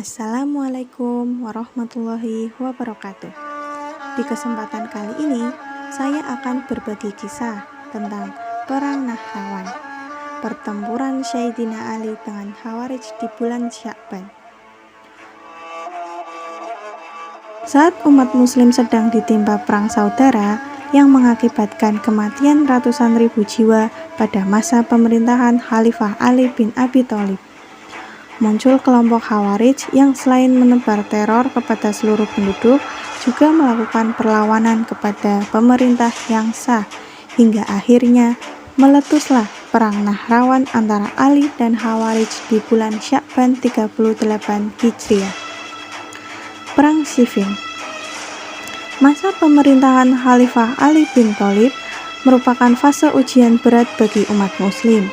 Assalamualaikum warahmatullahi wabarakatuh. Di kesempatan kali ini, saya akan berbagi kisah tentang Perang Nahrawan, pertempuran Sayyidina Ali dengan Khawarij di bulan Sya'ban. Saat umat muslim sedang ditimpa perang saudara yang mengakibatkan kematian ratusan ribu jiwa pada masa pemerintahan Khalifah Ali bin Abi Thalib, muncul kelompok Khawarij yang selain menebar teror kepada seluruh penduduk, juga melakukan perlawanan kepada pemerintah yang sah, hingga akhirnya meletuslah Perang Nahrawan antara Ali dan Khawarij di bulan Sya'ban 38 Hijriah. Perang Siffin. Masa pemerintahan Khalifah Ali bin Thalib merupakan fase ujian berat bagi umat muslim.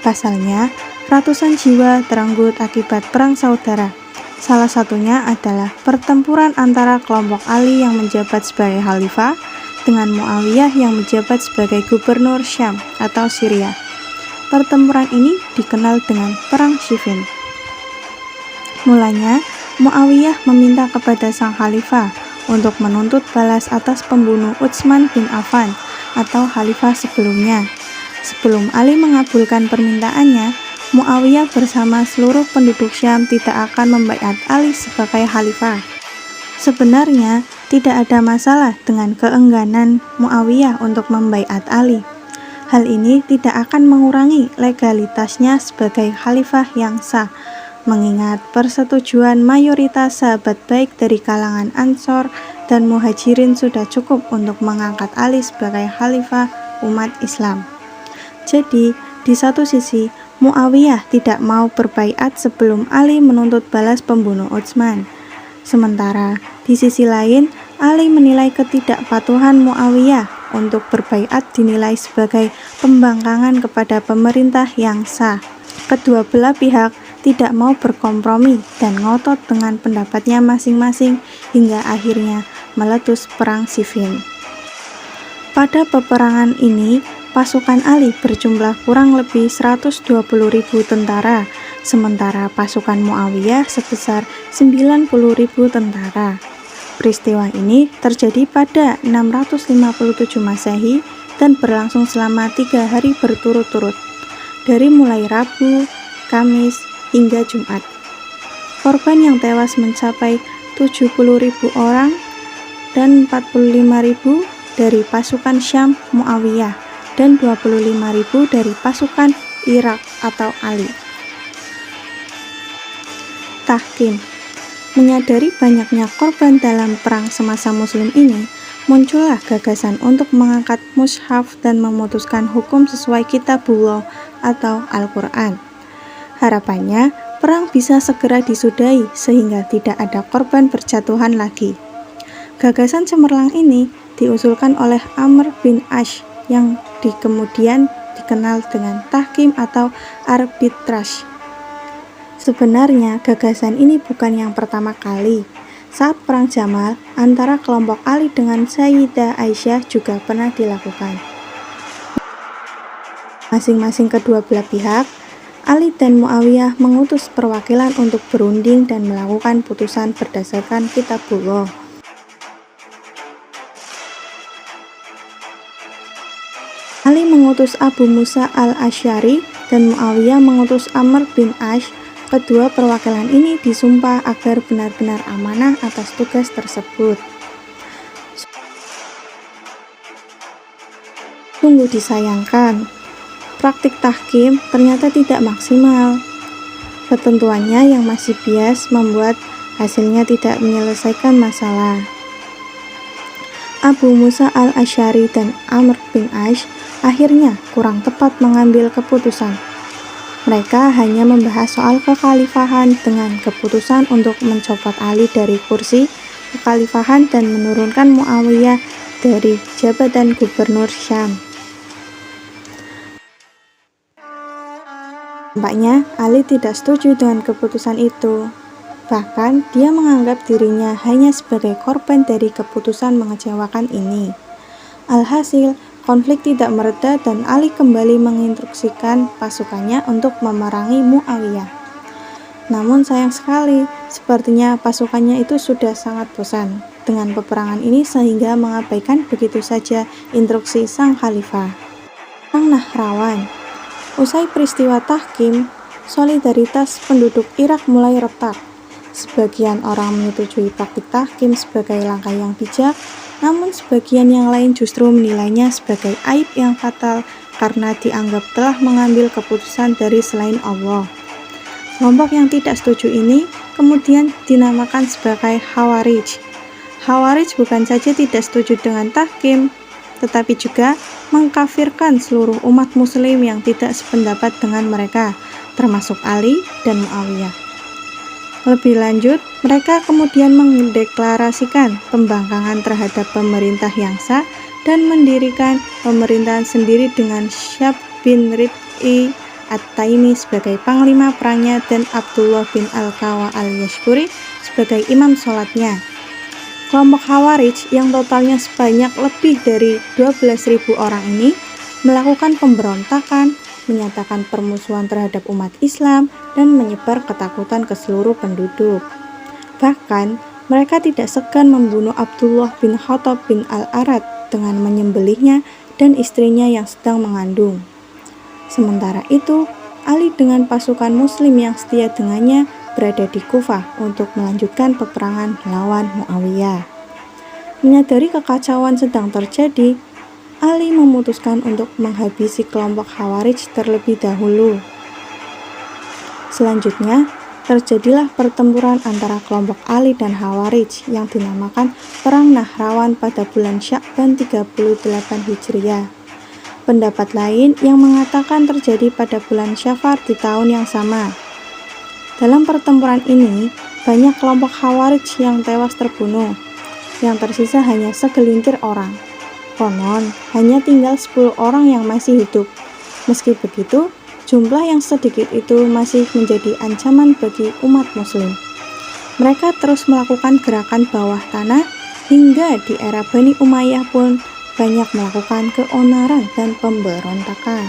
Pasalnya, ratusan jiwa terenggut akibat perang saudara. Salah satunya adalah pertempuran antara kelompok Ali yang menjabat sebagai khalifah dengan Muawiyah yang menjabat sebagai gubernur Syam atau Syria. Pertempuran ini dikenal dengan Perang Siffin. Mulanya, Muawiyah meminta kepada sang khalifah untuk menuntut balas atas pembunuh Utsman bin Affan atau khalifah sebelumnya. Sebelum Ali mengabulkan permintaannya, Muawiyah bersama seluruh penduduk Syam tidak akan membaiat Ali sebagai khalifah. Sebenarnya, tidak ada masalah dengan keengganan Muawiyah untuk membaiat Ali. Hal ini tidak akan mengurangi legalitasnya sebagai khalifah yang sah, mengingat persetujuan mayoritas sahabat baik dari kalangan Ansor dan Muhajirin sudah cukup untuk mengangkat Ali sebagai khalifah umat Islam. Jadi, di satu sisi, Muawiyah tidak mau berbaiat sebelum Ali menuntut balas pembunuh Utsman. Sementara, di sisi lain, Ali menilai ketidakpatuhan Muawiyah untuk berbaiat dinilai sebagai pembangkangan kepada pemerintah yang sah. Kedua belah pihak tidak mau berkompromi dan ngotot dengan pendapatnya masing-masing hingga akhirnya meletus Perang Siffin. Pada peperangan ini, pasukan Ali berjumlah kurang lebih 120.000 tentara, sementara pasukan Muawiyah sebesar 90.000 tentara. Peristiwa ini terjadi pada 657 Masehi dan berlangsung selama 3 hari berturut-turut, dari mulai Rabu, Kamis, hingga Jumat. Korban yang tewas mencapai 70.000 orang dan 45.000 dari pasukan Syam Muawiyah dan 25.000 dari pasukan Irak atau Ali. Tahkim. Menyadari banyaknya korban dalam perang semasa muslim ini, muncullah gagasan untuk mengangkat mushaf dan memutuskan hukum sesuai kitabullah atau Al-Quran. Harapannya, perang bisa segera disudahi sehingga tidak ada korban berjatuhan lagi. Gagasan cemerlang ini diusulkan oleh Amr bin Ash yang kemudian dikenal dengan tahkim atau arbitrage. Sebenarnya gagasan ini bukan yang pertama kali. Saat perang Jamal antara kelompok Ali dengan Sayyidah Aisyah juga pernah dilakukan. Masing-masing kedua belah pihak, Ali dan Muawiyah mengutus perwakilan untuk berunding dan melakukan putusan berdasarkan kitabullah. Ali mengutus Abu Musa al-Asy'ari dan Muawiyah mengutus Amr bin Ash. Kedua perwakilan ini disumpah agar benar-benar amanah atas tugas tersebut. Sungguh disayangkan, praktik tahkim ternyata tidak maksimal. Ketentuannya yang masih bias membuat hasilnya tidak menyelesaikan masalah. Abu Musa al-Asy'ari dan Amr bin Ash akhirnya kurang tepat mengambil keputusan. Mereka hanya membahas soal kekhalifahan dengan keputusan untuk mencopot Ali dari kursi kekhalifahan dan menurunkan Muawiyah dari jabatan gubernur Syam. Nampaknya Ali tidak setuju dengan keputusan itu. Bahkan dia menganggap dirinya hanya sebagai korban dari keputusan mengecewakan ini. Alhasil, konflik tidak mereda dan Ali kembali menginstruksikan pasukannya untuk memerangi Muawiyah. Namun sayang sekali, sepertinya pasukannya itu sudah sangat bosan dengan peperangan ini sehingga mengabaikan begitu saja instruksi sang khalifah. Perang Nahrawan. Usai peristiwa Tahkim, solidaritas penduduk Irak mulai retak. Sebagian orang menyetujui praktik tahkim sebagai langkah yang bijak, namun sebagian yang lain justru menilainya sebagai aib yang fatal karena dianggap telah mengambil keputusan dari selain Allah. Kelompok yang tidak setuju ini kemudian dinamakan sebagai Khawarij. Khawarij bukan saja tidak setuju dengan tahkim, tetapi juga mengkafirkan seluruh umat muslim yang tidak sependapat dengan mereka, termasuk Ali dan Muawiyah. Lebih lanjut, mereka kemudian mendeklarasikan pembangkangan terhadap pemerintah yang sah dan mendirikan pemerintahan sendiri dengan Syab bin Rib'i At-Taimi sebagai panglima perangnya dan Abdullah bin Al-Kawa al-Yashkuri sebagai imam sholatnya. Kelompok Khawarij yang totalnya sebanyak lebih dari 12.000 orang ini melakukan pemberontakan, menyatakan permusuhan terhadap umat Islam, dan menyebar ketakutan ke seluruh penduduk. Bahkan, mereka tidak segan membunuh Abdullah bin Khattab bin Al-Arad dengan menyembelihnya dan istrinya yang sedang mengandung. Sementara itu, Ali dengan pasukan muslim yang setia dengannya berada di Kufah untuk melanjutkan peperangan melawan Muawiyah. Menyadari kekacauan sedang terjadi, Ali memutuskan untuk menghabisi kelompok Khawarij terlebih dahulu. Selanjutnya, terjadilah pertempuran antara kelompok Ali dan Khawarij yang dinamakan Perang Nahrawan pada bulan Sya'ban 38 Hijriah. Pendapat lain yang mengatakan terjadi pada bulan Syafar di tahun yang sama. Dalam pertempuran ini, banyak kelompok Khawarij yang tewas terbunuh. Yang tersisa hanya segelintir orang. Konon, hanya tinggal 10 orang yang masih hidup. Meski begitu, jumlah yang sedikit itu masih menjadi ancaman bagi umat muslim. Mereka terus melakukan gerakan bawah tanah hingga di era Bani Umayyah pun banyak melakukan keonaran dan pemberontakan.